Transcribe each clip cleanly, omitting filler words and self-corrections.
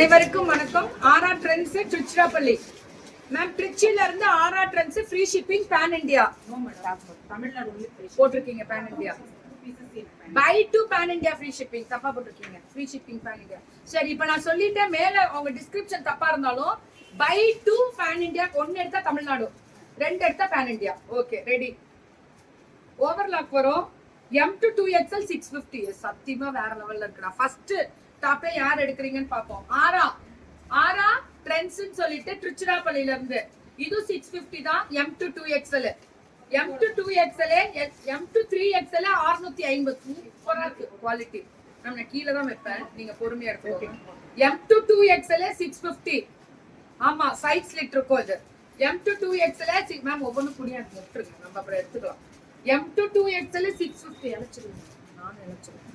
அனைவருக்கும் வணக்கம். ஆரா ட்ரெண்ட்ஸ் திருச்சிராப்பள்ளி. மேம் திருச்சியில இருந்து Aara trends free shipping pan India போட்டிருக்கீங்க. Pan India by to pan India free shipping தப்பா போட்டிருக்கீங்க. Free shipping pan India. சரி, இப்போ நான் சொல்லிட்டேன். மேல உங்க டிஸ்கிரிப்ஷன் தப்பா இருந்தாலும் பை டு பேன் இந்தியா 1 எடுத்தா தமிழ்நாடு, 2 எடுத்தா pan India. Okay, ready. Overlock வரும். M to 2XL 650. சத்தியமா வேற லெவல்ல இருக்குடா. ஃபர்ஸ்ட் டாப்பே யார் எடுக்கிறீங்கன்னு பாப்போம். ஆரா ட்ரெண்ட்ஸ் சொல்லிட்டு திருச்சிராப்பள்ளியில இருந்து இது 650 தான். M to 2XL, M to 2XL, M to 3XL 650. சூப்பரா இருக்கு குவாலிட்டி. நான் கீழே தான் வைப்பேன், நீங்க பொறுமையா எடுத்துக்கோங்க. M to 2XL 650. ஆமா, சைட் ஸ்லிட் இருக்கும் இது. M to 2XL மேம் ஒவ்வொன்றும் புடியா விட்டுருங்க, நம்ம அப்புறம் எடுத்துக்கலாம். M to 2XL 650. இழைச்சிருங்க, நானும் இழைச்சிருக்கேன்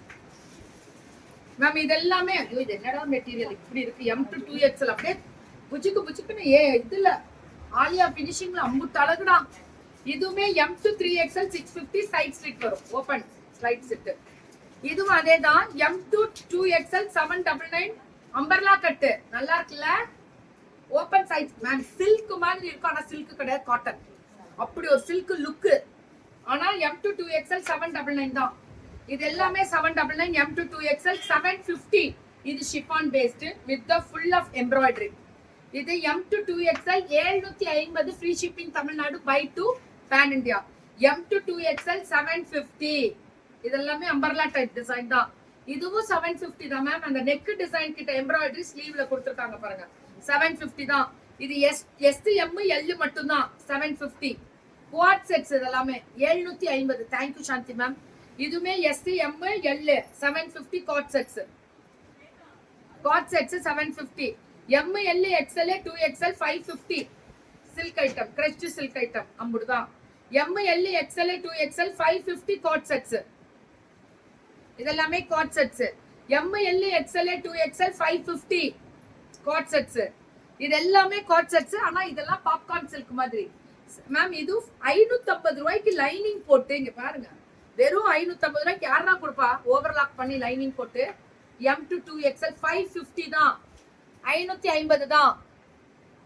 மேம். இது எல்லாமே இது என்னடா மெட்டீரியல் இப்படி இருக்கு. M to 2XL அப்படியே புச்சுக்குன்னு இதுல ஆலியா பினிஷிங்ல அம்புட்டு அழகுடா. இதுவுமே M to 3XL 650 side slit வரும், ஓபன் ஸ்லைட் செட். இதுவும் அதேதான். M to 2XL 799 umbrella cut. நல்லா இருக்குல்ல, ஓபன் சைட் மேம். சில்க் மாதிரி இருக்கும், ஆனா சில்க் கிடையாது, காட்டன். அப்படி ஒரு சில்க் லுக். ஆனா M to 2XL 799 தான். இது எல்லாமே 799. M to 2XL 750. இது chiffon based with the full of embroidery. இது M to 2XL 750 free shipping Tamil Nadu by to pan India. M to 2XL 750. இதெல்லாமே அம்பர்லா டைப் டிசைன் தான். இதுவும் 750 தான் மேம். அந்த நெக் டிசைன் கிட்ட எம்ப்ராய்டரி ஸ்லீவ்ல கொடுத்துருக்காங்க பாருங்க. 750 தான். இது S M L மட்டும் தான் 750. குவாட் செட்ஸ் இதெல்லாமே 750. Thank you Shanthi ma'am. இதுமே S M L 750 coord sets. Coord sets 750. M L XL 2XL 550. Silk item, crushed silk item அம்புடுதான். M L XL 2XL 550 coord sets. இதெல்லாமே coord sets. M L XL 2XL 550 coord sets. இது எல்லாமே God sets. ஆனா இதெல்லாம் popcorn silk மாதிரி ma'am. இது 550 ரூபாய்க்கு lining போட்டு இங்க பாருங்க. வெறும் 550 ரூபாய்க்கு யாரா கொடுப்பா ஓவர்லாக் பண்ணி லைனிங் போட்டு. M to 2XL 550 தான், 550 தான்.